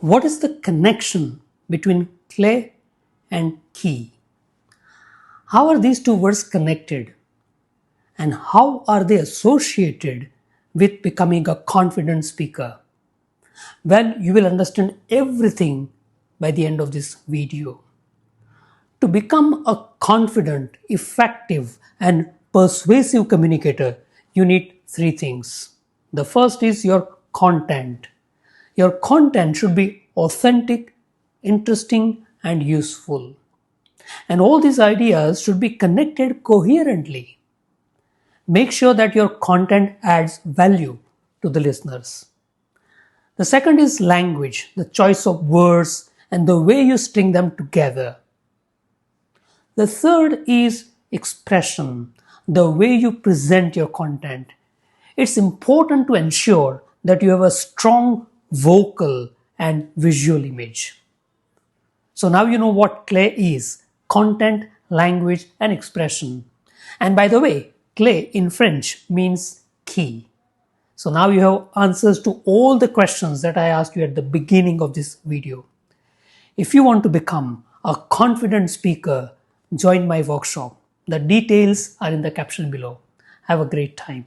What is the connection between clay and key? How are these two words connected? And how are they associated with becoming a confident speaker? Well, you will understand everything by the end of this video. To become a confident, effective, and persuasive communicator, you need three things. The first is your content. Your content should be authentic, interesting, and useful. And all these ideas should be connected coherently. Make sure that your content adds value to the listeners. The second is language, the choice of words, and the way you string them together. The third is expression, the way you present your content. It's important to ensure that you have a strong vocal and visual image. So now you know what clay is: content, language, and expression. And by the way, clay in French means key. So now you have answers to all the questions that I asked you at the beginning of this video. If you want to become a confident speaker, join my workshop. The details are in the caption below. Have a great time.